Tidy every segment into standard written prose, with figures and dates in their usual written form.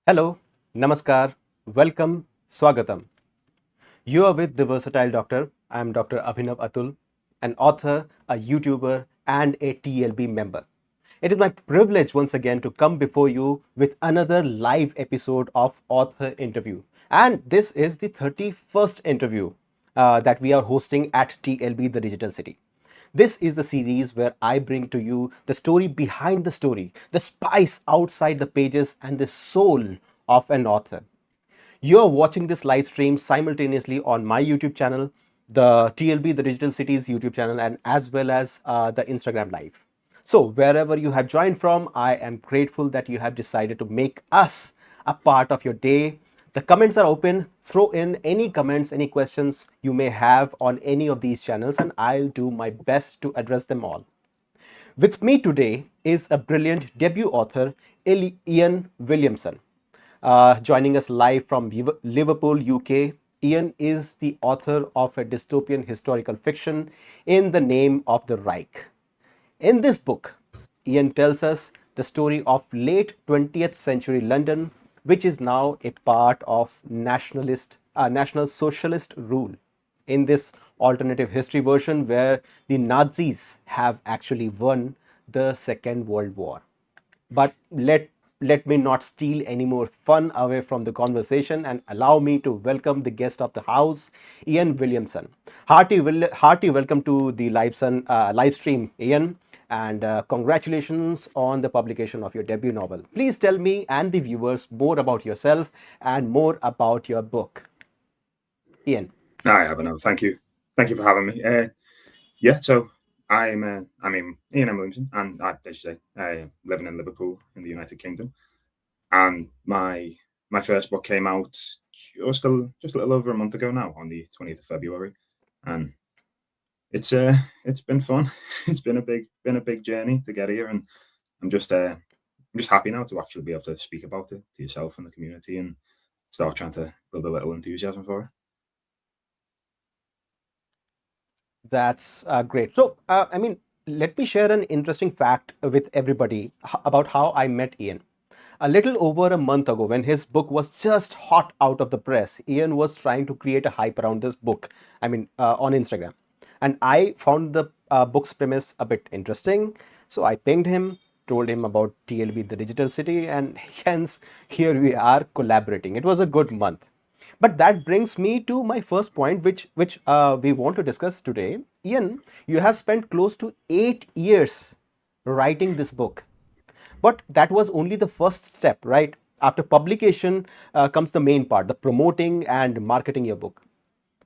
Hello, Namaskar, welcome, Swagatam. You are with The Versatile Doctor. I am Dr. Abhinav Atul, an author, a YouTuber, and a TLB member. It is my privilege once again to come before you with another live episode of Author Interview. And this is the 31st interview that we are hosting at TLB, the Digital City. This is the series where I bring to you the story behind the story, the spice outside the pages, and the soul of an author. You're watching this live stream simultaneously on my YouTube channel, the TLB, the Digital Cities YouTube channel, and as well as the Instagram Live. So, wherever you have joined from, I am grateful that you have decided to make us a part of your day. The comments are open. Throw in any comments, any questions you may have on any of these channels, and I'll do my best to address them all. With me today is a brilliant debut author, Ian Williamson. Joining us live from Liverpool, UK, Ian is the author of a dystopian historical fiction, In the Name of the Reich. In this book, Ian tells us the story of late 20th century London, which is now a part of National Socialist rule. In this alternative history version, where the Nazis have actually won the Second World War. But let me not steal any more fun away from the conversation and allow me to welcome the guest of the house, Ian Williamson. Hearty welcome to the live stream, Ian, and congratulations on the publication of your debut novel. Please tell me and the viewers more about yourself and more about your book. Ian. I have enough. Thank you. Thank you for having me. Yeah, so I'm Ian Williamson, and as you say, living in Liverpool in the United Kingdom. And my first book came out just a little over a month ago now, on the 20th of February, and it's been fun. It's been a big journey to get here, and I'm just happy now to actually be able to speak about it to yourself and the community, and start trying to build a little enthusiasm for it. That's great. So, let me share an interesting fact with everybody about how I met Ian. A little over a month ago, when his book was just hot out of the press, Ian was trying to create a hype around this book, on Instagram. And I found the book's premise a bit interesting. So I pinged him, told him about TLB, the digital city, and hence here we are collaborating. It was a good month. But that brings me to my first point, which we want to discuss today. Ian, you have spent close to 8 years writing this book, but that was only the first step, right? After publication comes the main part, the promoting and marketing your book.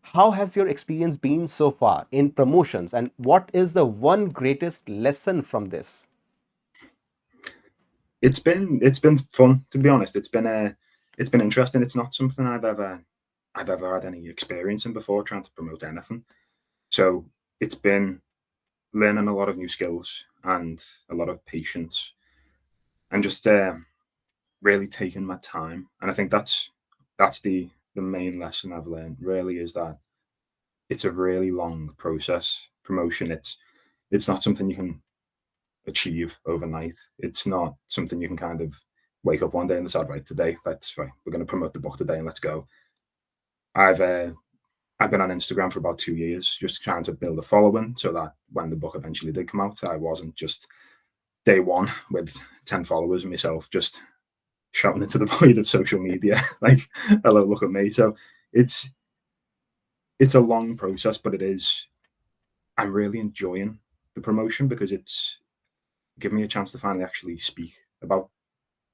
How has your experience been so far in promotions, and what is the one greatest lesson from this? It's been fun, to be honest. It's been interesting. It's not something I've ever had any experience in before, trying to promote anything. So it's been learning a lot of new skills and a lot of patience, and just really taking my time. And I think that's the main lesson I've learned. Really, is that it's a really long process. Promotion. It's not something you can achieve overnight. It's not something you can kind of wake up one day and decide, right, today, that's right, we're going to promote the book today and let's go. I've uh, I've been on Instagram for about 2 years, just trying to build a following, so that when the book eventually did come out, I wasn't just day one with 10 followers and myself just shouting into the void of social media, like, hello, look at me. So it's it's a long process, but I'm really enjoying the promotion, because it's given me a chance to finally actually speak about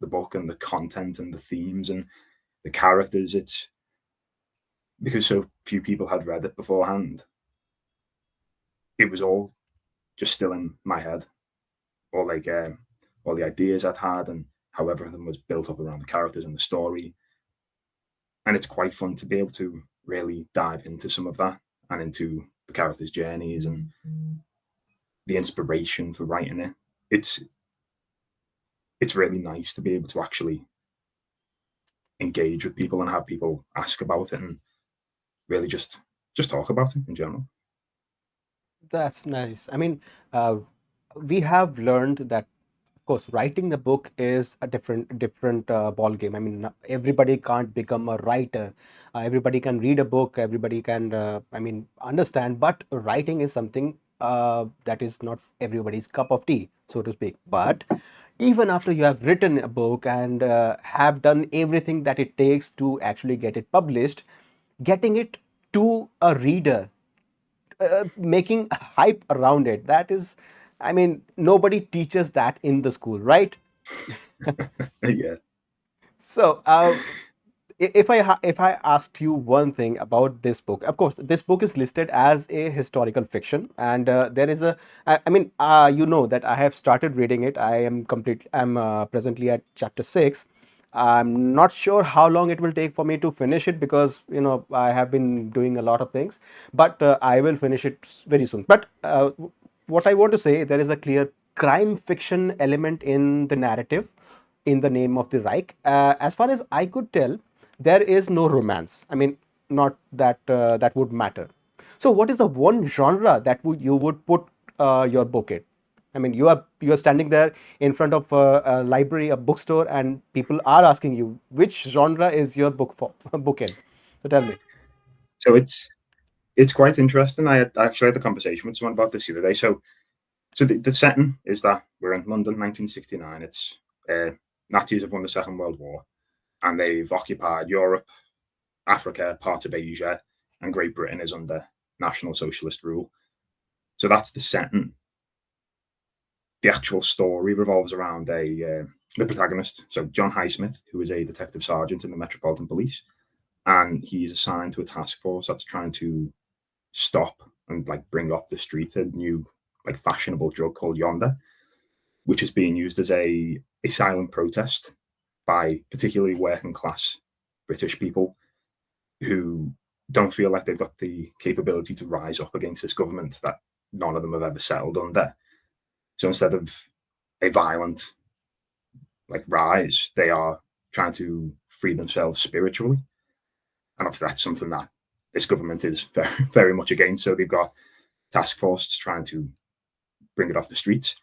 the book and the content and the themes and the characters. It's because so few people had read it beforehand. It was all just still in my head, or like all the ideas I'd had, and how everything was built up around the characters and the story. And it's quite fun to be able to really dive into some of that, and into the characters' journeys and the inspiration for writing it. It's it's really nice to be able to actually engage with people and have people ask about it, and really just talk about it in general. That's nice. We have learned that Of course, writing the book is a different ball game. I mean, everybody can't become a writer. Everybody can read a book, everybody can I mean, understand, but writing is something that is not everybody's cup of tea, so to speak. But even after you have written a book and have done everything that it takes to actually get it published, getting it to a reader, making hype around it, that is, I mean, nobody teaches that in the school, right? Yeah. So if I asked you one thing about this book, of course this book is listed as a historical fiction, and there is a I mean, you know that I have started reading it. I'm presently at chapter 6. I'm not sure how long it will take for me to finish it, because I have been doing a lot of things, but I will finish it very soon. But what I want to say, there is a clear crime fiction element in the narrative, in the name of the Reich. As far as I could tell, there is no romance. I mean, not that that would matter. So, what is the one genre that you would put your book in? I mean, you are standing there in front of a library, a bookstore, and people are asking you which genre is your book for book in. So tell me. So it's quite interesting. I actually had a conversation with someone about this the other day. So the setting is that we're in London, 1969. It's Nazis have won the Second World War, and they've occupied Europe, Africa, parts of Asia, and Great Britain is under National Socialist rule. So that's the setting. The actual story revolves around the protagonist, so John Highsmith, who is a detective sergeant in the Metropolitan Police, and he's assigned to a task force that's trying to stop and like bring up the street a new like fashionable drug called Yonder, which is being used as a silent protest by particularly working class British people who don't feel like they've got the capability to rise up against this government that none of them have ever settled under. So instead of a violent like rise, they are trying to free themselves spiritually. And obviously that's something that this government is very, very much against. So they've got task forces trying to bring it off the streets.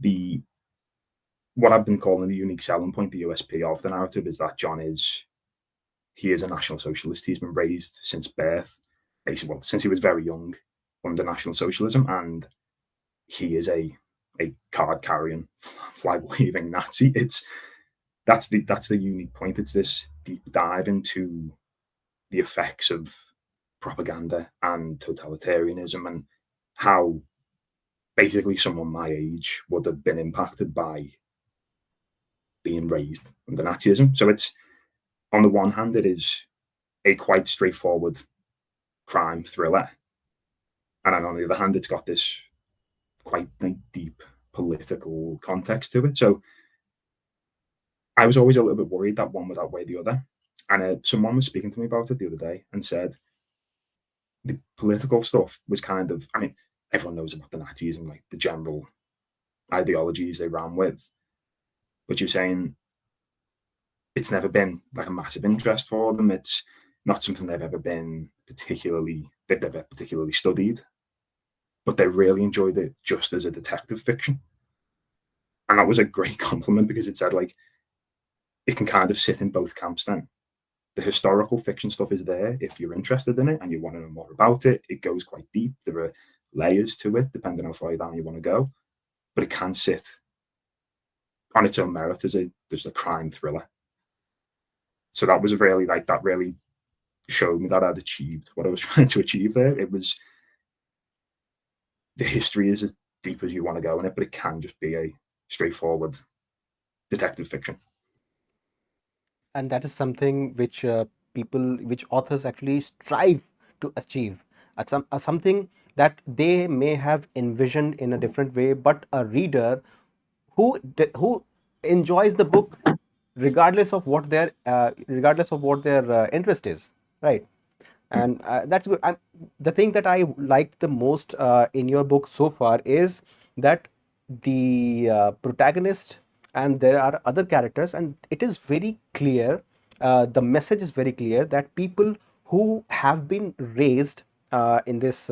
The What I've been calling the unique selling point, the USP of the narrative, is that he is a National Socialist. He's been raised since birth, basically, well, since he was very young, under National Socialism, and he is a card carrying, flag waving Nazi. That's the unique point. It's this deep dive into the effects of propaganda and totalitarianism, and how basically someone my age would have been impacted by being raised under Nazism. So it's, on the one hand, it is a quite straightforward crime thriller, and then on the other hand, it's got this quite like, deep political context to it. So I was always a little bit worried that one would outweigh the other. And someone was speaking to me about it the other day and said the political stuff was kind of, I mean, everyone knows about the Nazis and like the general ideologies they ran with. But you're saying it's never been like a massive interest for them. It's not something they've ever particularly studied, but they really enjoyed it just as a detective fiction. And that was a great compliment, because it said like it can kind of sit in both camps then. The historical fiction stuff is there if you're interested in it and you want to know more about it. It goes quite deep. There are layers to it depending on how far down you want to go, but it can sit on its own merit as a crime thriller. So that was really like, that really showed me that I'd achieved what I was trying to achieve there. It was, the history is as deep as you want to go in it, but it can just be a straightforward detective fiction. And that is something which which authors actually strive to achieve, something that they may have envisioned in a different way, but a reader who enjoys the book regardless of what their interest is, right? And that's good. The thing that I liked the most in your book so far is that the protagonist, and there are other characters, and it is very clear, the message is very clear, that people who have been raised in this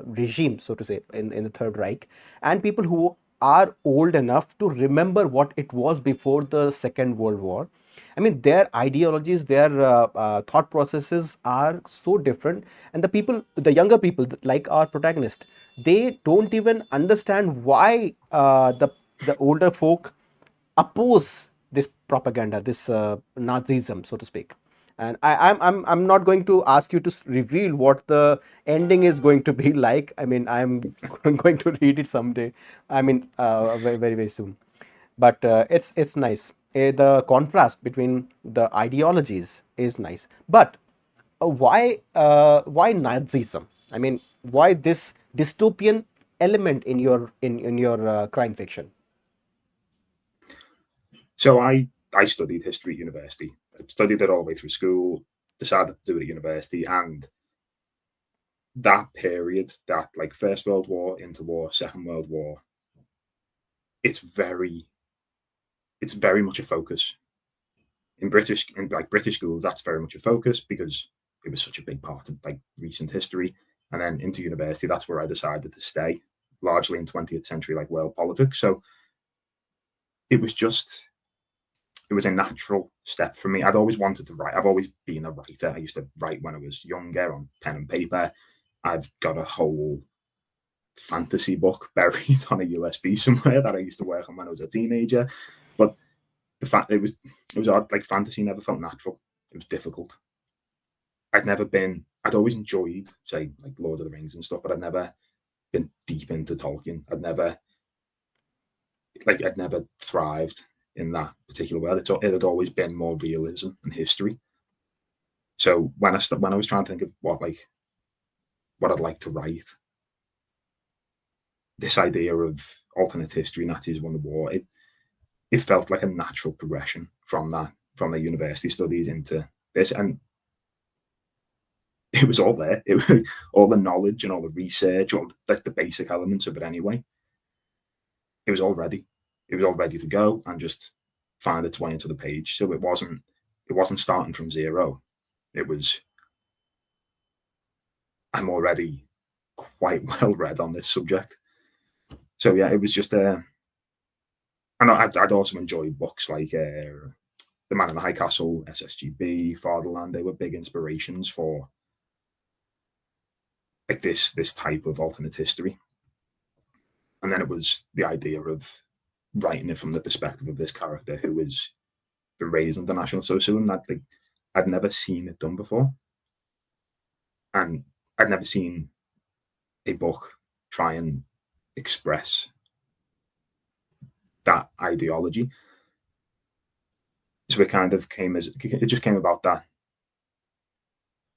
regime, so to say, in the Third Reich, and people who are old enough to remember what it was before the Second World War. I mean, their ideologies, their thought processes are so different, and the younger people, like our protagonist, they don't even understand why the older folk oppose this propaganda, this Nazism, so to speak. And I'm not going to ask you to reveal what the ending is going to be like. I mean, I'm going to read it someday. I mean, very soon. But it's nice. The contrast between the ideologies is nice. But why Nazism? I mean, why this dystopian element in your crime fiction? So I studied history at university. I studied it all the way through school, decided to do it at university, and that period, that like First World War, interwar, Second World War, it's very it's very much a focus in like British schools. That's very much a focus because it was such a big part of like recent history. And then into university, that's where I decided to stay, largely in 20th century like world politics. So it was just it was a natural step for me. I'd always wanted to write. I've always been a writer. I used to write when I was younger on pen and paper. I've got a whole fantasy book buried on a USB somewhere that I used to work on when I was a teenager. But the fact it was odd. Like fantasy never felt natural. It was difficult. I'd always enjoyed, say, like Lord of the Rings and stuff, but I'd never been deep into Tolkien. I'd never thrived in that particular world. It had always been more realism and history. So when I was trying to think of what I'd like to write, this idea of alternate history, Nazis won the war, it felt like a natural progression from the university studies into this, and it was all there. It was all the knowledge and all the research, all like the basic elements of it anyway. It was all ready. It was all ready to go and just find its way into the page. So it wasn't starting from zero. It was I'm already quite well read on this subject. So yeah, it was just and I'd also enjoyed books like The Man in the High Castle, SSGB, Fatherland. They were big inspirations for like this type of alternate history. And then it was the idea of writing it from the perspective of this character who was raised under National Socialism. That like I'd never seen it done before, and I'd never seen a book try and express that ideology. So it just came about that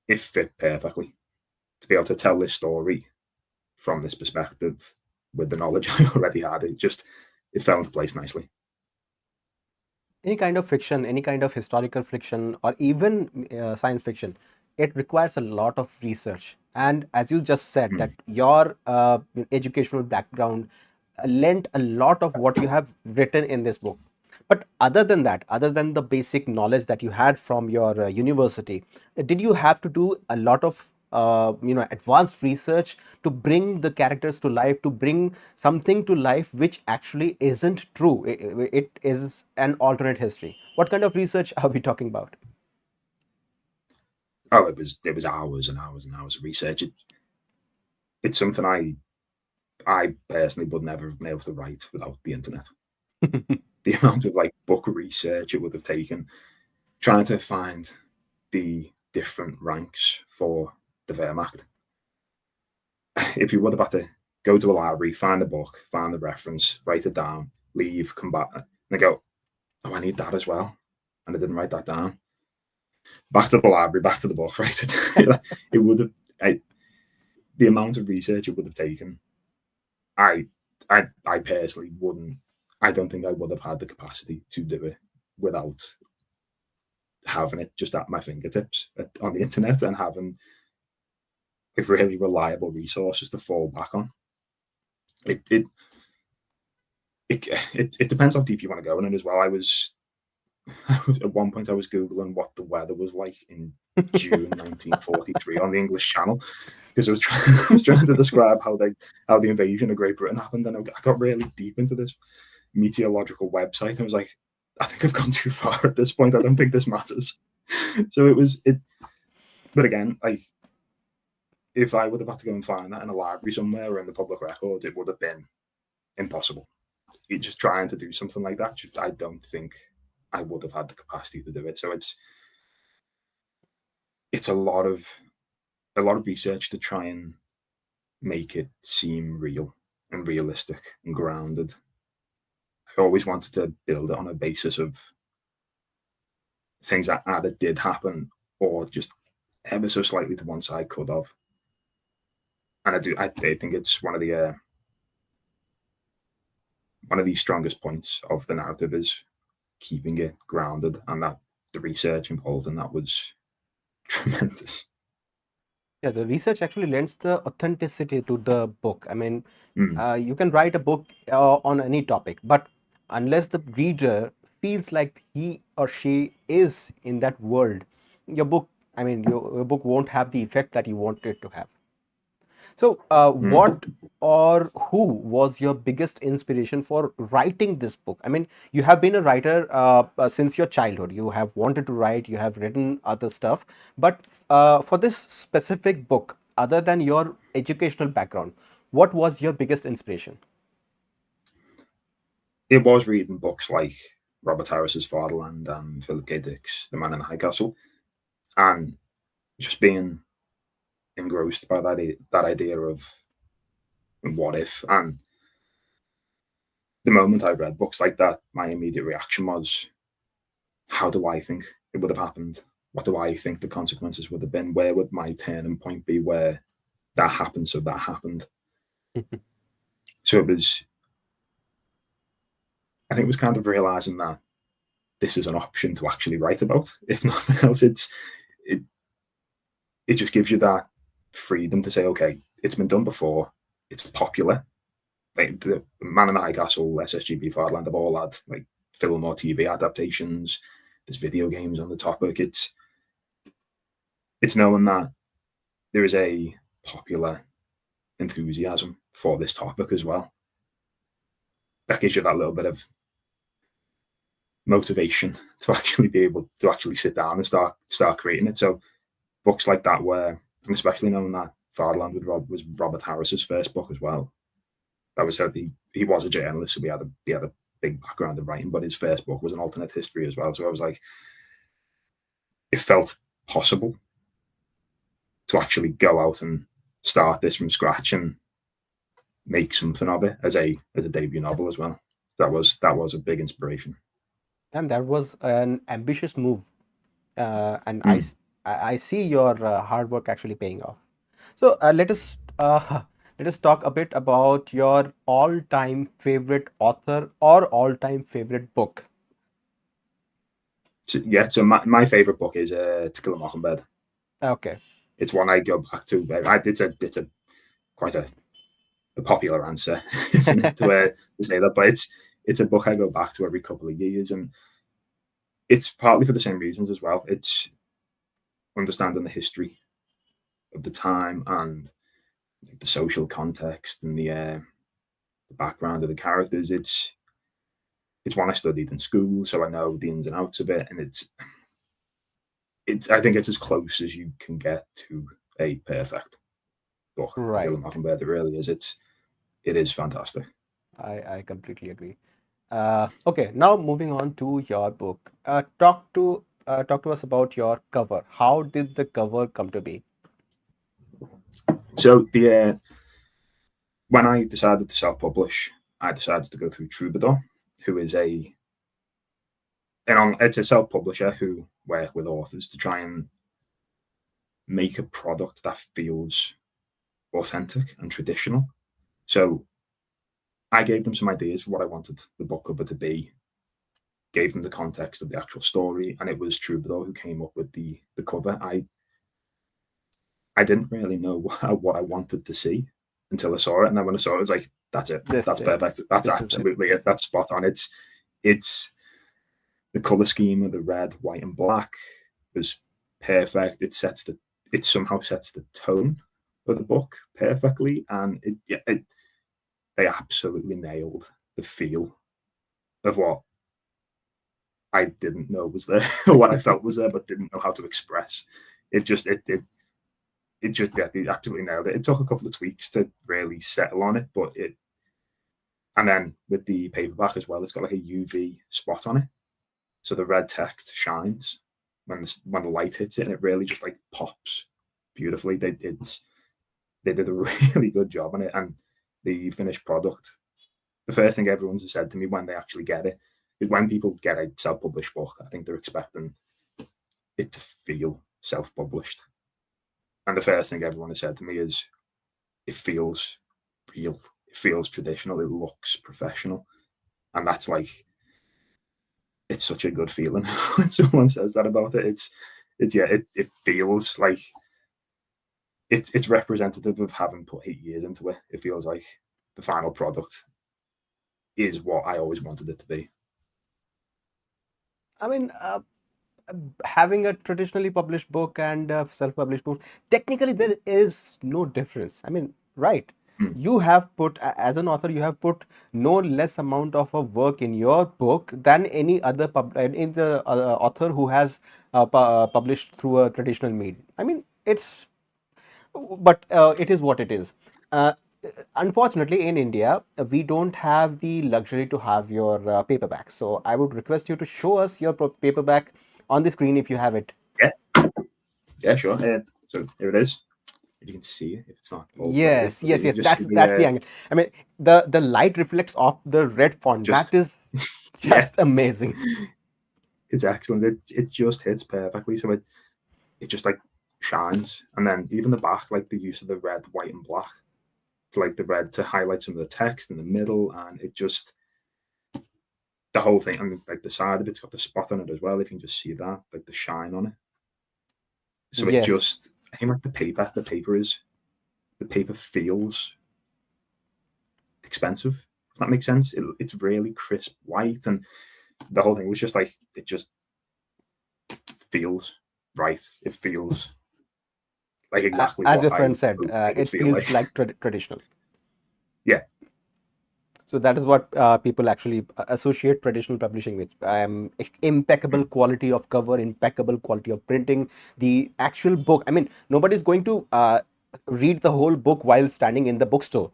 it fit perfectly to be able to tell this story from this perspective with the knowledge I already had. It fell into place nicely. Any kind of fiction, any kind of historical fiction, or even science fiction, it requires a lot of research. And as you just said, that your educational background lent a lot of what you have written in this book. But other than that, other than the basic knowledge that you had from your university, did you have to do a lot of advanced research to bring the characters to life, to bring something to life which actually isn't true? It is an alternate history. What kind of research are we talking about? Oh, it was hours and hours and hours of research. It's something I personally would never have been able to write without the internet. The amount of like book research it would have taken, trying to find the different ranks for the Wehrmacht. If you would have had to go to a library, find the book, find the reference, write it down, leave, come back, and I go, oh, I need that as well, and I didn't write that down. Back to the library, back to the book, write it. It would have the amount of research it would have taken. I personally wouldn't. I don't think I would have had the capacity to do it without having it just at my fingertips on the internet and having really reliable resources to fall back on. It it it depends how deep you want to go in it as well. I was at one point I was googling what the weather was like in June 1943 on the English Channel, because I was trying to describe how the invasion of Great Britain happened, and I got really deep into this meteorological website, and I was like, I think I've gone too far at this point. I don't think this matters. So it. But again, if I would have had to go and find that in a library somewhere or in the public records, it would have been impossible. You're just trying to do something like that, I don't think I would have had the capacity to do it. So it's a lot of research to try and make it seem real and realistic and grounded. I always wanted to build it on a basis of things that either did happen or just ever so slightly to one side could have. And I think it's one of the strongest points of the narrative is keeping it grounded, and that the research involved in that was tremendous. Yeah, the research actually lends the authenticity to the book. I mean, you can write a book on any topic, but unless the reader feels like he or she is in that world, your book, I mean, your book won't have the effect that you want it to have. So, what or who was your biggest inspiration for writing this book? I mean, you have been a writer since your childhood. You have wanted to write, you have written other stuff. But for this specific book, other than your educational background, what was your biggest inspiration? It was reading books like Robert Harris's Fatherland and Philip K. Dick's The Man in the High Castle, and just being engrossed by that idea of what if. And the moment I read books like that, my immediate reaction was, how do I think it would have happened? What do I think the consequences would have been? Where would my turning point be where that happened, so that happened? So it was, I think it was kind of realizing that this is an option to actually write about. If nothing else, it just gives you that freedom to say, okay, it's been done before, it's popular. Like the Man in the High Castle, SSGB Fatherland have all had like film or TV adaptations. There's video games on the topic. It's knowing that there is a popular enthusiasm for this topic as well. That gives you that little bit of motivation to actually be able to actually sit down and start creating it. So books like that, where, and especially knowing that Fatherland was Robert Harris's first book as well. That was he was a journalist, so he had a big background in writing, but his first book was an alternate history as well. So I was like, it felt possible to actually go out and start this from scratch and make something of it as a debut novel as well. That was a big inspiration. And that was an ambitious move. And I see your hard work actually paying off. So let us talk a bit about your all-time favorite author or all-time favorite book. So my favorite book is To Kill a Mockingbird. Okay. It's one I go back to. It's a quite a popular answer, isn't it, to say that, but it's a book I go back to every couple of years, and it's partly for the same reasons as well. It's understanding the history of the time and the social context and the background of the characters. It's one I studied in school, so I know the ins and outs of it, and it's I think it's as close as you can get to a perfect book. Right. To Kill a Mockingbird, it really is. It is fantastic. I completely agree. Okay, now moving on to your book. Talk to us about your cover. How did the cover come to be? So when I decided to self-publish, I decided to go through Troubadour, who is it's a self-publisher who work with authors to try and make a product that feels authentic and traditional. So I gave them some ideas for what I wanted the book cover to be, gave them the context of the actual story, and it was Troubadour who came up with the cover. I didn't really know what I wanted to see until I saw it, and then when I saw it, I was like, "That's it. That's perfect. That's absolutely it. That's spot on." It's the color scheme of the red, white, and black was perfect. It somehow sets the tone of the book perfectly, and they absolutely nailed the feel of what I didn't know was there, or what I felt was there, but didn't know how to express. They absolutely nailed it. It took a couple of tweaks to really settle on it, and then with the paperback as well, it's got like a UV spot on it, so the red text shines when the light hits it, and it really just like pops beautifully. They did a really good job on it, and the finished product. The first thing everyone's said to me when they actually get it is when people get a self-published book, I think they're expecting it to feel self-published. And the first thing everyone has said to me is, it feels real, it feels traditional, it looks professional. And that's like, it's such a good feeling when someone says that about it. It feels like it's representative of having put 8 years into it. It feels like the final product is what I always wanted it to be. I mean, having a traditionally published book and a self-published book, technically there is no difference. I mean, right? Mm. You have put, as an author, you have put no less amount of a work in your book than any other in the author who has published through a traditional medium. I mean, but it is what it is. Uh, Unfortunately, in India, we don't have the luxury to have your paperback. So I would request you to show us your paperback on the screen if you have it. Yeah, sure. So here it is. You can see it if it's not bold like this. Yes. Just That's see the angle. I mean, the light reflects off the red font. just That is yeah, just amazing. it's excellent. It just hits perfectly. So it just like shines, and then even the back, like the use of the red, white, and black, to like the red to highlight some of the text in the middle, and it just the whole thing, and like the side of it's got the spot on it as well. If you can just see that, like the shine on it. So it Yes. just, I think like the paper feels expensive. If that makes sense. It's really crisp white, and the whole thing was just like, it just feels right. It feels like exactly As your what friend I said, hope it would it feel feels like. like traditional. Yeah. So that is what people actually associate traditional publishing with. Impeccable quality of cover, impeccable quality of printing. The actual book. I mean, nobody's going to read the whole book while standing in the bookstore.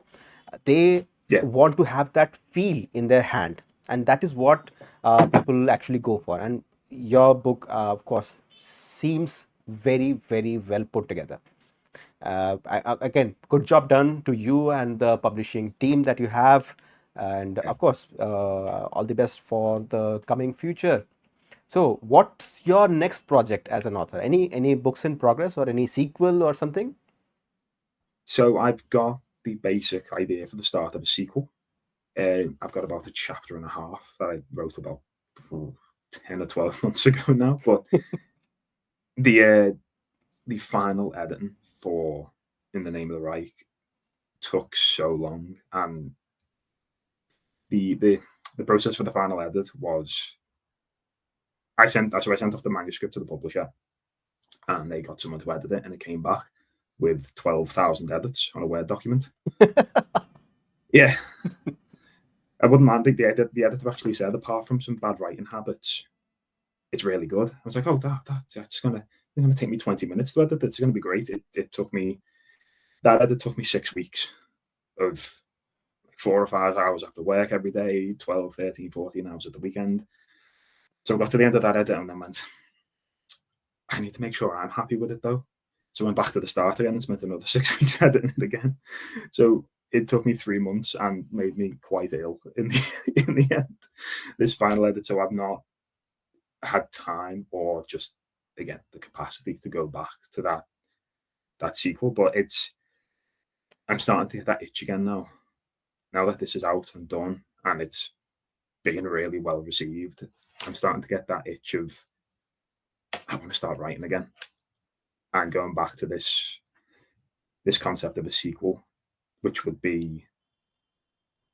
They Yeah. want to have that feel in their hand, and that is what people actually go for. And your book, of course, seems very, very well put together. Again, good job done to you and the publishing team that you have, and of course, all the best for the coming future. So, what's your next project as an author? Any books in progress or any sequel or something? So I've got the basic idea for the start of a sequel. I've got about a chapter and a half that I wrote about 10 or 12 months ago now. But the final editing for In the Name of the Reich took so long, and the process for the final edit was I sent off the manuscript to the publisher, and they got someone to edit it, and it came back with 12,000 edits on a Word document. Yeah. I wouldn't mind. The editor actually said, apart from some bad writing habits, it's really good. I was like, oh, that's gonna take me 20 minutes to edit. It's gonna be great. It took me that edit took me 6 weeks of like 4 or 5 hours after work every day, 12, 13, 14 hours at the weekend. So I got to the end of that edit and then went, I need to make sure I'm happy with it though. So I went back to the start again and spent another 6 weeks editing it again. So it took me 3 months and made me quite ill in the end, this final edit. So I've not had time or just, again, the capacity to go back to that sequel. But I'm starting to get that itch again now. Now that this is out and done and it's being really well received, I'm starting to get that itch of, I want to start writing again and going back to this concept of a sequel, which would be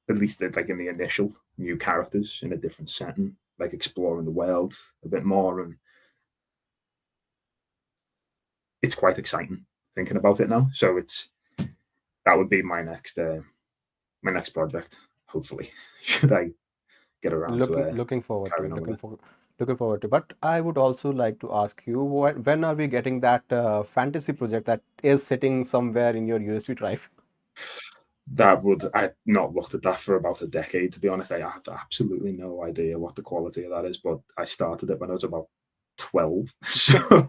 at least like in the initial new characters in a different setting, like exploring the world a bit more. And it's quite exciting thinking about it now. So that would be my next project. Hopefully, should I get around to Looking forward to carrying it. on with it. Looking forward to. But I would also like to ask you, when are we getting that fantasy project that is sitting somewhere in your USB drive? I've not looked at that for about a decade, to be honest. I have absolutely no idea what the quality of that is, but I started it when I was about 12. So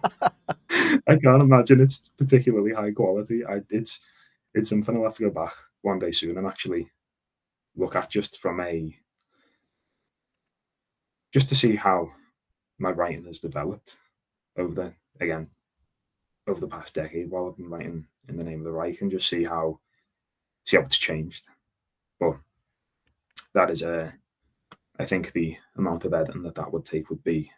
I can't imagine it's particularly high quality. It's something I'll have to go back one day soon and actually look at just to see how my writing has developed over over the past decade while I've been writing In the Name of the Reich, and just see how it's changed. But that is I think the amount of editing that would take would be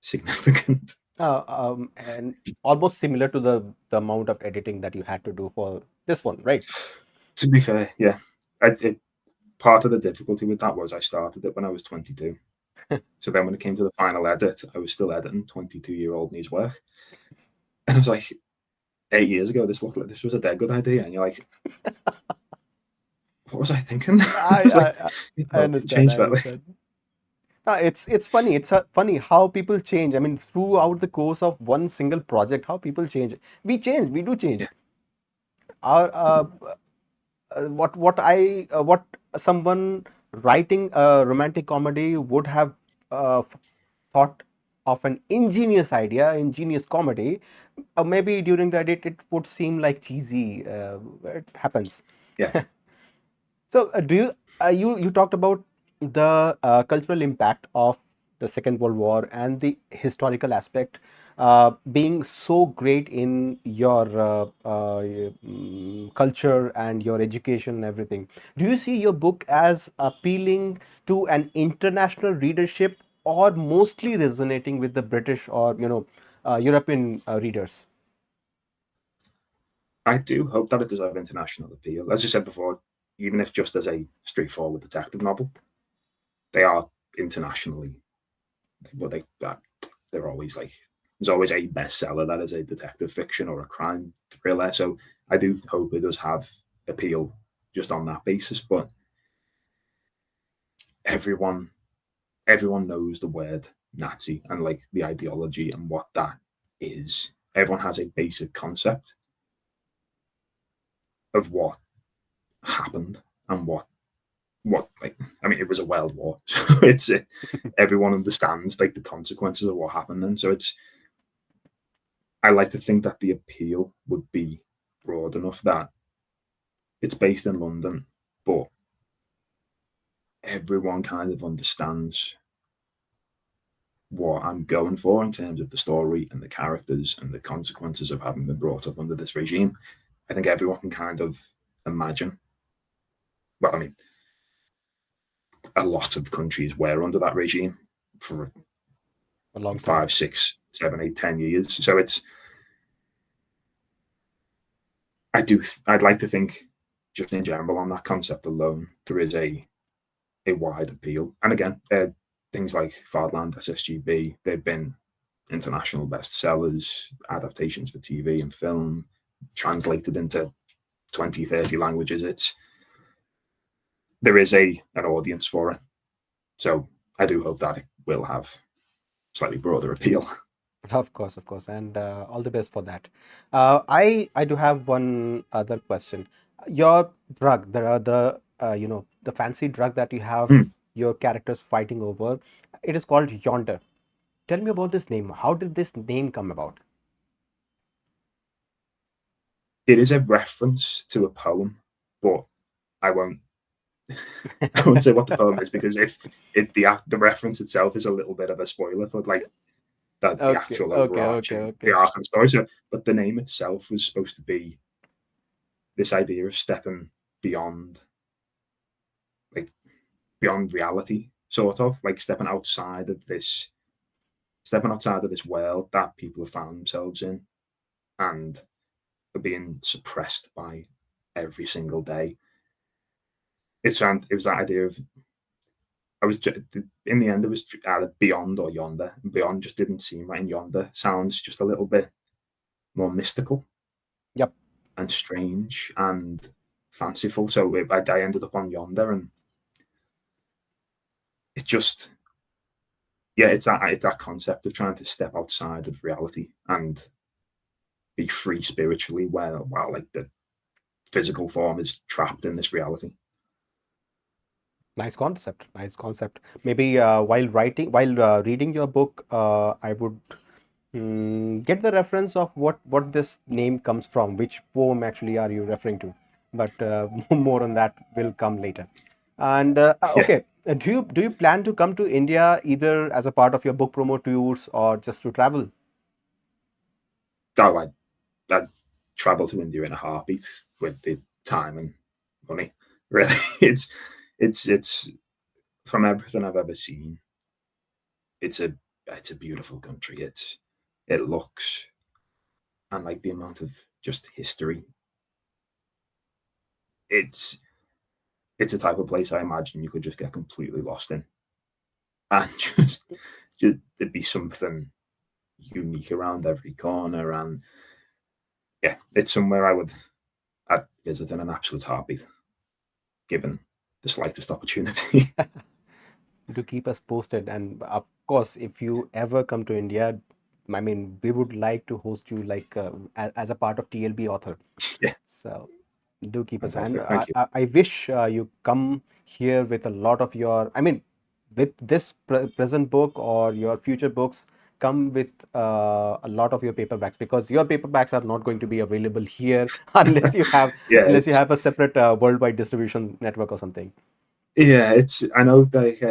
significant. And almost similar to the amount of editing that you had to do for this one, right? To be fair, yeah, part of the difficulty with that was I started it when I was 22. So then when it came to the final edit, I was still editing 22-year-old me's work. And I was like, 8 years ago, this looked like this was a dead good idea. And you're like, what was I thinking? I understand. Change I that. understand. It's funny. It's funny how people change. I mean, throughout the course of one single project, how people change. We change. We do change. Yeah. Our what someone writing a romantic comedy would have thought of an ingenious idea, ingenious comedy. Maybe during the edit, it would seem like cheesy. It happens. Yeah. So, do you talked about the cultural impact of the Second World War and the historical aspect being so great in your culture and your education and everything. Do you see your book as appealing to an international readership or mostly resonating with the British or European readers? I do hope that it does have international appeal. As I said before, even if just as a straightforward detective novel, they are internationally, well, they're always like, there's always a bestseller that is a detective fiction or a crime thriller. So I do hope it does have appeal just on that basis. But everyone knows the word Nazi and like the ideology and what that is. Everyone has a basic concept of what happened and what like, I mean, it was a world war, so everyone understands like the consequences of what happened. And so I like to think that the appeal would be broad enough that it's based in London, but everyone kind of understands what I'm going for in terms of the story and the characters and the consequences of having been brought up under this regime. I think everyone can kind of imagine. Well, I mean, a lot of countries were under that regime for A long 5, time. 6, 7, 8, 10 years. So I'd like to think just in general on that concept alone, there is a wide appeal. And again, things like Fardland, SSGB, they've been international bestsellers, adaptations for TV and film, translated into 20, 30 languages. There is an audience for it. So I do hope that it will have slightly broader appeal. Of course, and all the best for that. I do have one other question. Your drug, the fancy drug that you have your characters fighting over, it is called Yonder. Tell me about this name. How did this name come about? It is a reference to a poem, but I won't say what the poem is, because if the reference itself is a little bit of a spoiler for like the actual overarching the arc and story. So, but the name itself was supposed to be this idea of stepping beyond, like beyond reality, sort of like stepping outside of this world that people have found themselves in and are being suppressed by every single day. It was that idea of, I was in the end it was either beyond or yonder. Beyond just didn't seem right, and yonder sounds just a little bit more mystical Yep. and strange and fanciful. So I ended up on Yonder, and it just, yeah, it's that concept of trying to step outside of reality and be free spiritually, while like the physical form is trapped in this reality. Nice concept. Nice concept. Maybe while reading your book, I would get the reference of what this name comes from. Which poem actually are you referring to? But more on that will come later. And Yeah, okay, do you plan to come to India either as a part of your book promo tours or just to travel? that I'd travel to India in a heartbeat with the time and money. Really, it's from everything I've ever seen. It's a it's a beautiful country. It looks, and like the amount of just history. It's it's a type of place I imagine you could just get completely lost in, and just there'd be something unique around every corner. And yeah, it's somewhere I'd visit in an absolute heartbeat, given the slightest opportunity. To keep us posted. And of course, if you ever come to India, I mean, we would like to host you like as a part of TLB author. Yeah, So do keep us. And fantastic. Thank you. I wish you come here with a lot of your, I mean, with this present book or your future books, come with a lot of your paperbacks, because your paperbacks are not going to be available here Yeah, unless you have a separate worldwide distribution network or something. it's. I know like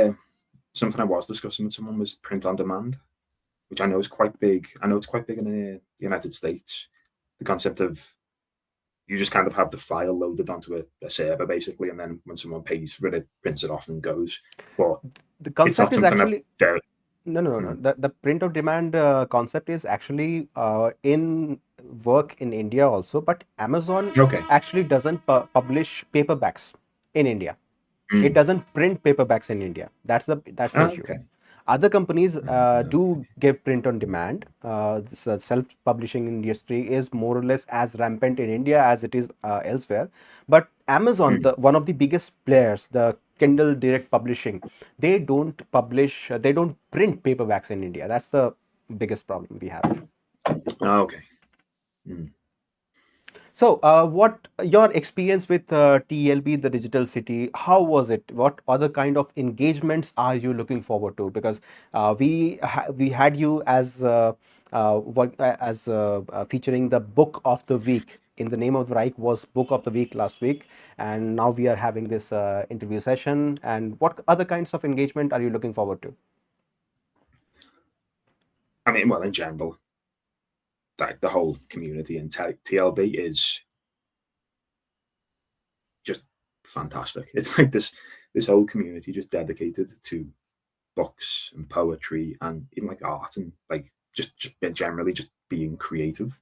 something I was discussing with someone was print on demand, which I know is quite big. I know it's quite big in the United States. The concept of you just kind of have the file loaded onto a server basically, and then when someone pays for it, it prints it off and goes. But The it's concept not is something I've. actually no. The print of demand concept is actually in work in India also, but Amazon Okay. actually doesn't publish paperbacks in India. It Mm. doesn't print paperbacks in India. That's the issue. Okay. Other companies Okay. do give print on demand. This self-publishing industry is more or less as rampant in India as it is elsewhere. But Amazon, Mm. one of the biggest players, the Kindle Direct Publishing, they don't publish, they don't print paperbacks in India. That's the biggest problem we have. Okay. Mm. So, what your experience with TLB, the digital city? How was it? What other kind of engagements are you looking forward to? Because we had you as featuring the book of the week. In the name of the Reich was book of the week last week, and now we are having this interview session. And what other kinds of engagement are you looking forward to? I mean, well, in general, like the whole community in TLB is just fantastic. It's like this whole community just dedicated to books and poetry and even like art and like just generally just being creative.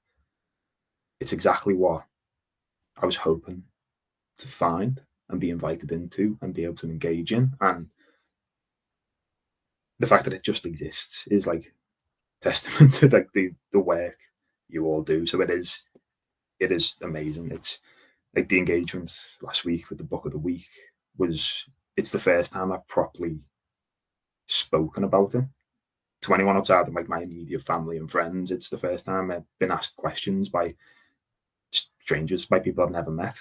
It's exactly what I was hoping to find and be invited into and be able to engage in. And the fact that it just exists is like testament to like the work you all do. So it is amazing. It's like the engagement last week with the book of the week was it's the first time I've properly spoken about it to anyone outside of like my immediate family and friends. It's the first time I've been asked questions by strangers, by people I've never met,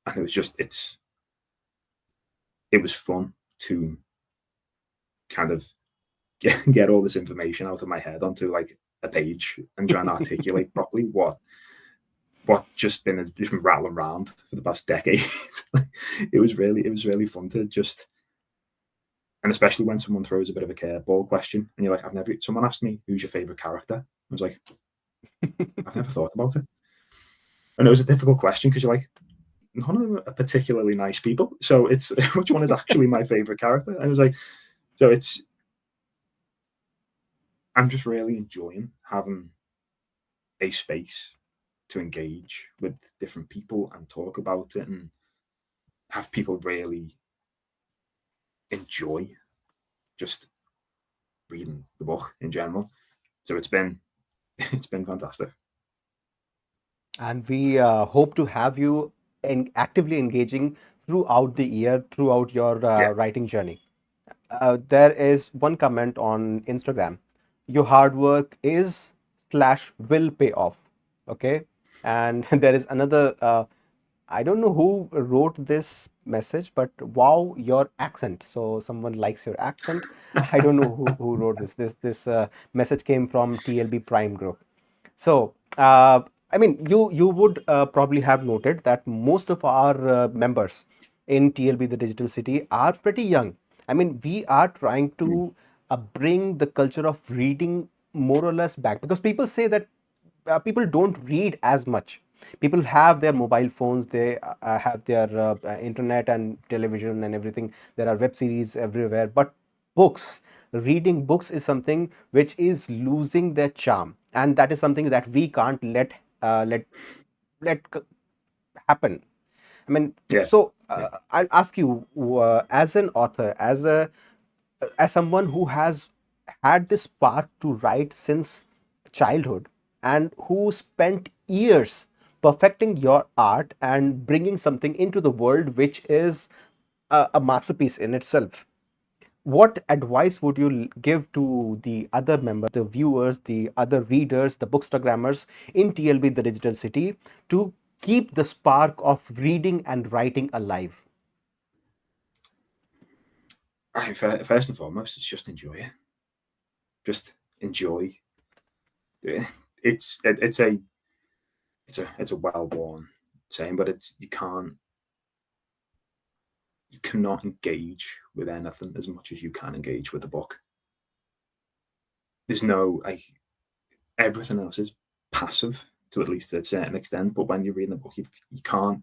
and it was fun to kind of get all this information out of my head onto like a page and try and articulate properly what just been rattling around for the past decade. It was really fun to just, and especially when someone throws a bit of a curveball question and you're like, someone asked me who's your favorite character. I was like, I've never thought about it. And it was a difficult question because you're like, none of them are particularly nice people. So it's which one is actually my favorite character? And it was like, so I'm just really enjoying having a space to engage with different people and talk about it and have people really enjoy just reading the book in general. So it's been it's been fantastic. And we hope to have you actively engaging throughout the year, throughout your Yeah. writing journey. There is one comment on Instagram. Your hard work is slash will pay off. Okay. And there is another, I don't know who wrote this message, but wow, your accent. So someone likes your accent. I don't know who wrote this. This message came from TLB Prime Group. So, I mean, you would probably have noted that most of our members in TLB, the Digital City, are pretty young. I mean, we are trying Mm. to bring the culture of reading more or less back, because people say that people don't read as much. People have their mobile phones, they have their internet and television and everything. There are web series everywhere, but books, reading books is something which is losing their charm, and that is something that we can't let happen. I mean, Yeah. so Yeah. I'll ask you, as an author, as someone who has had this spark to write since childhood, and who spent years perfecting your art and bringing something into the world which is a masterpiece in itself, what advice would you give to the other members, the viewers, the other readers, the bookstagrammers in TLB, the Digital City, to keep the spark of reading and writing alive? First and foremost, it's just enjoy it. Just enjoy. It's a well worn saying, but you cannot engage with anything as much as you can engage with a book. There's no everything else is passive to at least a certain extent, but when you're reading a book, you can't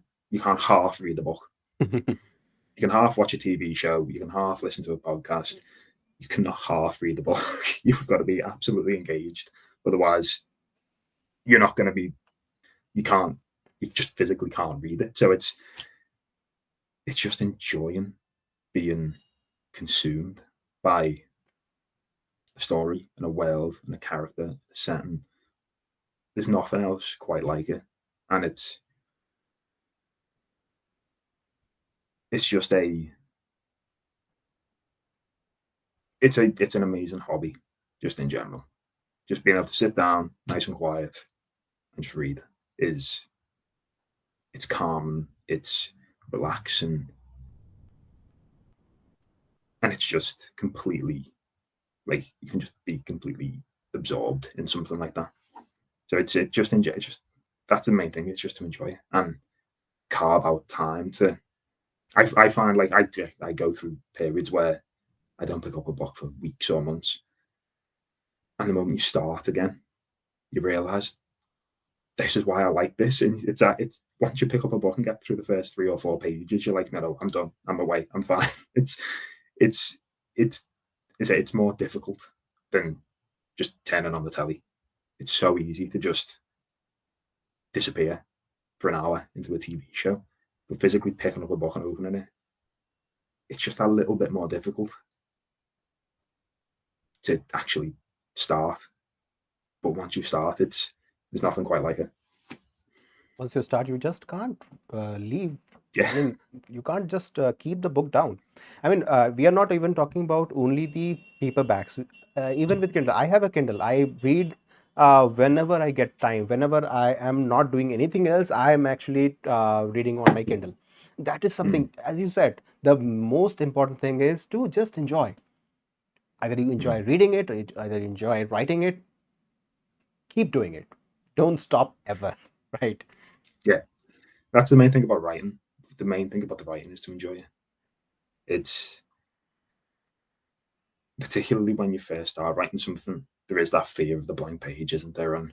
half read the book. You can half watch a TV show, you can half listen to a podcast. You cannot half read the book. You've got to be absolutely engaged. Otherwise, you're not going to be. You can't. You just physically can't read it. So it's just enjoying being consumed by a story and a world and a character, a setting. There's nothing else quite like it, and it's just it's an amazing hobby, just in general. Just being able to sit down, nice and quiet, and just read is it's calm, it's relaxing, and it's just completely like you can just be completely absorbed in something like that. So it just enjoy. It's just that's the main thing. It's just to enjoy it and carve out time to. I find like I go through periods where I don't pick up a book for weeks or months, and the moment you start again, you realize this is why I like this. And it's once you pick up a book and get through the first 3 or 4 pages, you're like, no, I'm done. I'm away. I'm fine. It's it's it's more difficult than just turning on the telly. It's so easy to just disappear for an hour into a TV show, but physically picking up a book and opening it, it's just a little bit more difficult to actually start. But once you start, there's nothing quite like it. Once you start, you just can't leave. Yeah. I mean, you can't just keep the book down. I mean, we are not even talking about only the paperbacks. Even with Kindle, I have a Kindle. I read whenever I get time. Whenever I am not doing anything else, I am actually reading on my Kindle. That is Mm, something, as you said, the most important thing is to just enjoy. Either you mm. enjoy reading it, or either you enjoy writing it, keep doing it. Don't stop ever, right? Yeah, that's the main thing about writing. The main thing about the writing is to enjoy it. It's particularly when you first start writing something, there is that fear of the blank page, isn't there? And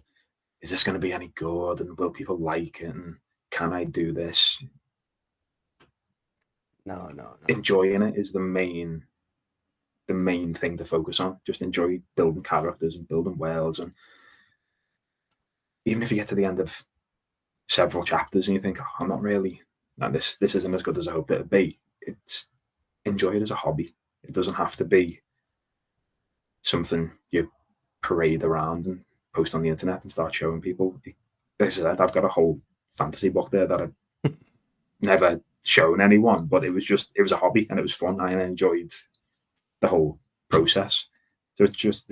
is this going to be any good? And will people like it? And can I do this? No, no, no. Enjoying it is the main thing to focus on. Just enjoy building characters and building worlds. And even if you get to the end of several chapters and you think, oh, I'm not really, no, this isn't as good as I hoped it'd be. It's enjoy it as a hobby. It doesn't have to be something you parade around and post on the internet and start showing people. as I said, I've got a whole fantasy book there that I've never shown anyone, but it was a hobby and it was fun. I enjoyed the whole process. So it's just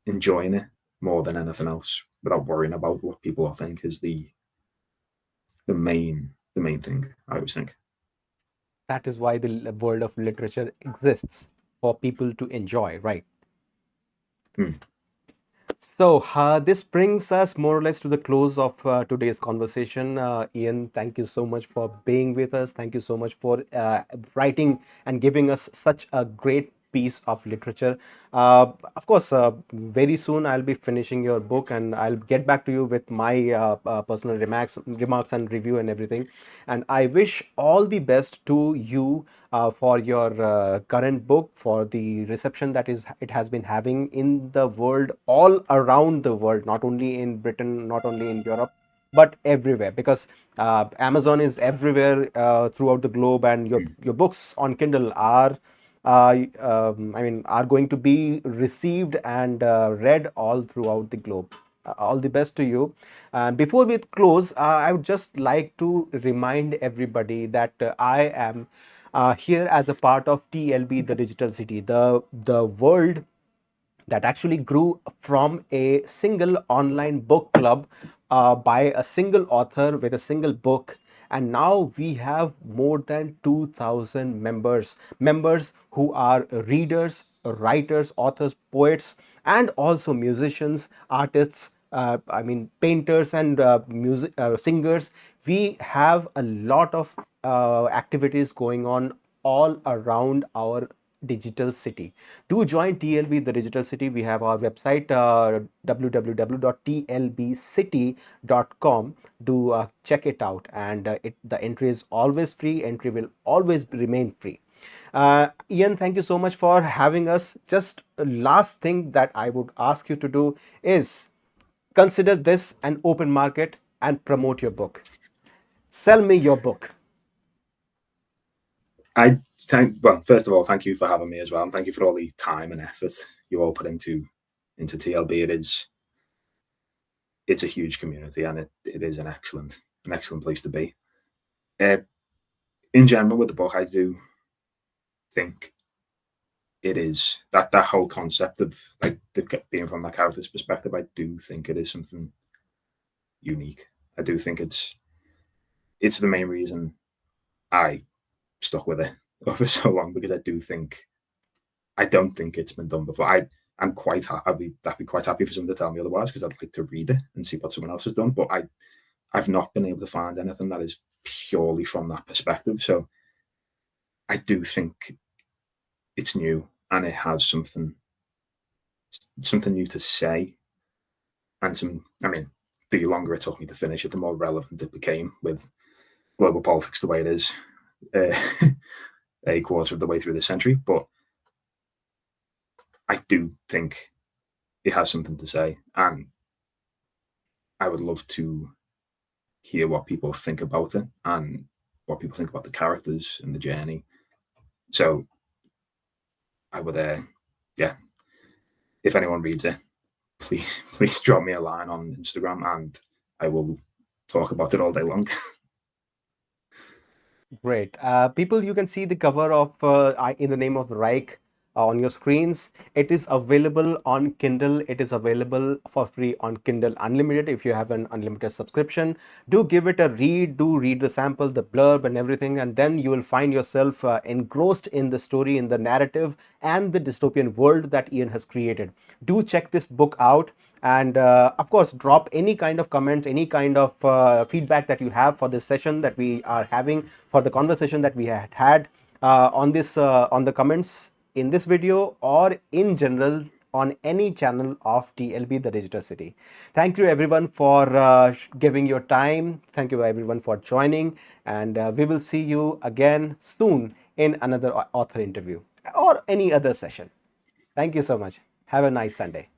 enjoying it more than anything else without worrying about what people think is the main thing, I always think. That is why the world of literature exists, for people to enjoy, right? Hmm. So, this brings us more or less to the close of today's conversation. Ian, thank you so much for being with us. Thank you so much for writing and giving us such a great piece of literature. Of course, very soon I'll be finishing your book, and I'll get back to you with my personal remarks and review and everything. And I wish all the best to you for your current book, for the reception that is it has been having in the world, all around the world, not only in Britain, not only in Europe, but everywhere, because Amazon is everywhere throughout the globe, and your books on Kindle are are going to be received and read all throughout the globe. All the best to you. Before we close, I would just like to remind everybody that I am here as a part of TLB, the Digital City, the world that actually grew from a single online book club by a single author with a single book. And now we have more than 2,000 members who are readers, writers, authors, poets, and also musicians, artists, painters and music singers. We have a lot of activities going on all around our digital city. Do join TLB, the digital city. We have our website, www.tlbcity.com. Do check it out, and the entry is always free. Entry will always remain free. Ian, thank you so much for having us. Just a last thing that I would ask you to do is consider this an open market and promote your book. Sell me your book. Well, first of all, thank you for having me as well, and thank you for all the time and effort you all put into TLB. It's a huge community, and it is an excellent place to be. In general, with the book, I do think it is that whole concept of like being from that character's perspective. I do think it is something unique. I do think it's the main reason I stuck with it for so long, because I don't think it's been done before. I'm quite happy. I'd be quite happy for someone to tell me otherwise, because I'd like to read it and see what someone else has done. But I've not been able to find anything that is purely from that perspective. So I do think it's new, and it has something new to say, and the longer it took me to finish it, the more relevant it became with global politics the way it is, a quarter of the way through the century. But I do think it has something to say, and I would love to hear what people think about it and what people think about the characters and the journey. So I would, yeah, if anyone reads it, please drop me a line on Instagram, and I will talk about it all day long. Great. People, you can see the cover of In the Name of the Reich on your screens. It is available on Kindle. It is available for free on Kindle Unlimited if you have an unlimited subscription. Do give it a read. Do read the sample, the blurb, and everything, and then you will find yourself engrossed in the story, in the narrative, and the dystopian world that Ian has created. Do check this book out. And of course, drop any kind of comment, any kind of feedback that you have for this session that we are having, for the conversation that we had on the comments in this video, or in general on any channel of TLB, the Digital City. Thank you everyone for giving your time. Thank you everyone for joining, and we will see you again soon in another author interview or any other session. Thank you so much. Have a nice Sunday.